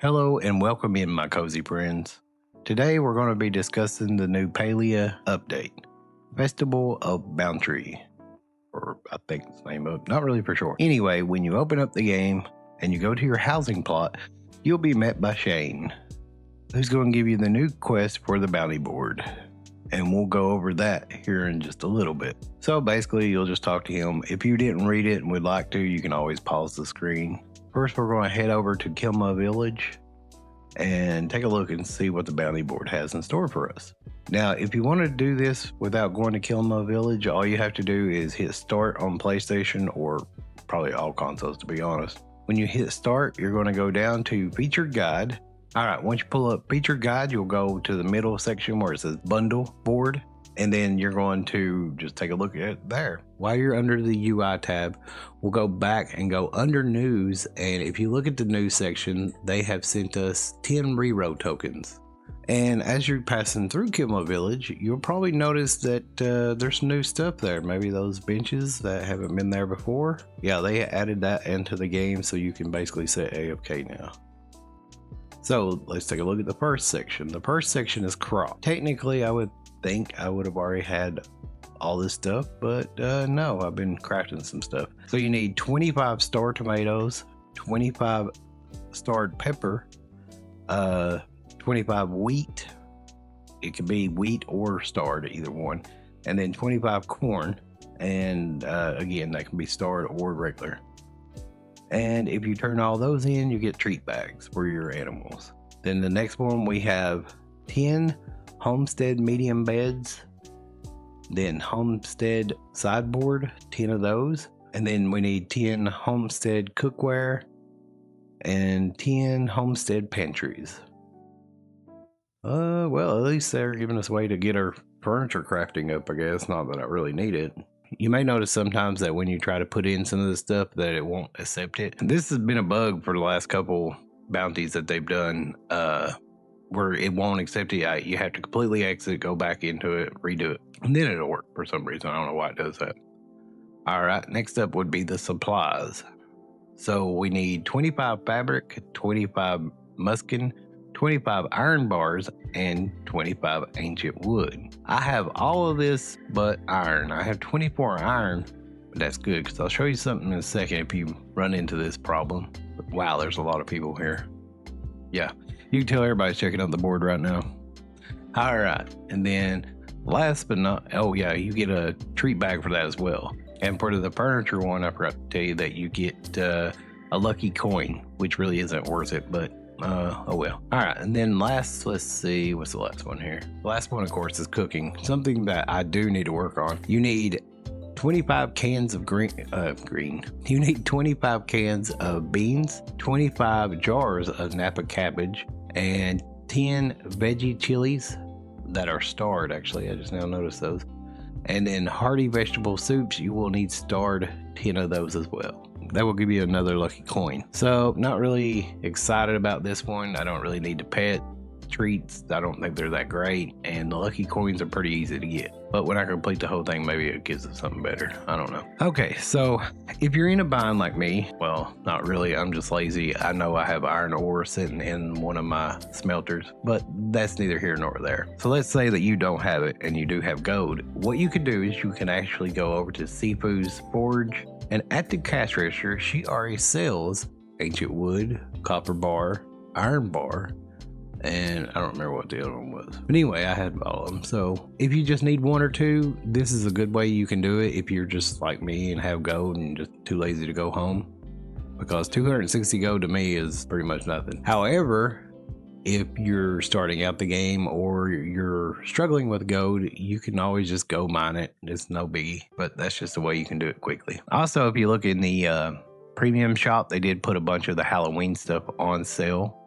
Hello and welcome in, my cozy friends. Today we're going to be discussing the new Palia update, Festival of Bounty, or I think it's the name of it, not really for sure. Anyway, when you open up the game and you go to your housing plot, you'll be met by Shane, who's going to give you the new quest for the bounty board. And we'll go over that here in just a little bit. So basically, you'll just talk to him. If you didn't read it and would like to, you can always pause the screen. First, we're going to head over to Kilma Village and take a look and see what the bounty board has in store for us. Now, if you want to do this without going to Kilma Village, all you have to do is hit start on PlayStation or probably all consoles, to be honest. When you hit start, you're going to go down to featured guide. All right, once you pull up featured guide, you'll go to the middle section where it says bundle board. And then you're going to just take a look at it there. While you're under the UI tab, we'll go back and go under news. And if you look at the news section, they have sent us 10 Retro Tokens. And as you're passing through Kilma Village, you'll probably notice that there's some new stuff there. Maybe those benches that haven't been there before. Yeah, they added that into the game so you can basically set AFK now. So let's take a look at the first section. The first section is crop. Technically, I would think I would have already had all this stuff, but no, I've been crafting some stuff. So you need 25 star tomatoes, 25 starred pepper, 25 wheat. It could be wheat or starred, either one, and then 25 corn. And again, that can be starred or regular. And if you turn all those in, you get treat bags for your animals. Then the next one, we have 10 homestead medium beds, then homestead sideboard, 10 of those, and then we need 10 homestead cookware and 10 homestead pantries. Well, at least they're giving us a way to get our furniture crafting up, I guess. Not that I really need it. You may notice sometimes that when you try to put in some of the stuff that it won't accept it. This has been a bug for the last couple bounties that they've done, where it won't accept it. You have to completely exit, go back into it, redo it, and then it'll work for some reason. I don't know why it does that. All right, next up would be the supplies. So we need 25 fabric, 25 muskin, 25 iron bars, and 25 ancient wood. I have all of this but iron. I have 24 iron, but that's good because I'll show you something in a second if you run into this problem. But wow, there's a lot of people here. Yeah, you can tell everybody's checking out the board right now. All right, and then last but not, oh yeah, you get a treat bag for that as well. And for the furniture one, I forgot to tell you that you get a lucky coin, which really isn't worth it, but oh well. All right, and then last, let's see, what's the last one here? The last one, of course, is cooking. Something that I do need to work on. You need 25 cans of green. You need 25 cans of beans, 25 jars of Napa cabbage, and 10 veggie chilies that are starred. Actually, I just now noticed those. And then hearty vegetable soups, you will need starred 10 of those as well. That will give you another lucky coin. So not really excited about this one. I don't really need to pay it. Treats, I don't think they're that great, and the lucky coins are pretty easy to get. But when I complete the whole thing, maybe it gives us something better. I don't know. Okay, so if you're in a bind like me, well, not really, I'm just lazy. I know I have iron ore sitting in one of my smelters, but that's neither here nor there. So let's say that you don't have it and you do have gold. What you can do is you can actually go over to Sifu's Forge, and at the cash register, she already sells ancient wood, copper bar, iron bar, and I don't remember what the other one was. But anyway, I had all of them. So if you just need one or two, this is a good way you can do it if you're just like me and have gold and just too lazy to go home. Because 260 gold to me is pretty much nothing. However, if you're starting out the game or you're struggling with gold, you can always just go mine it. It's no biggie, but that's just the way you can do it quickly. Also, if you look in the premium shop, they did put a bunch of the Halloween stuff on sale,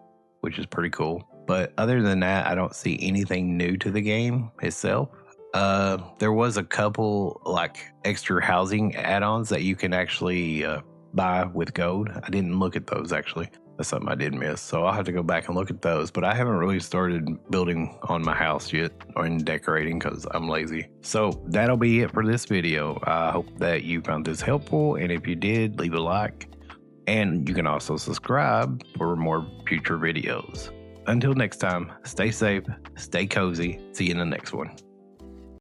which is pretty cool. But other than that, I don't see anything new to the game itself. There was a couple like extra housing add-ons that you can actually buy with gold. I didn't look at those actually. That's something I did miss. So I'll have to go back and look at those. But I haven't really started building on my house yet or in decorating because I'm lazy. So that'll be it for this video. I hope that you found this helpful. And if you did, leave a like. And you can also subscribe for more future videos. Until next time, stay safe, stay cozy. See you in the next one.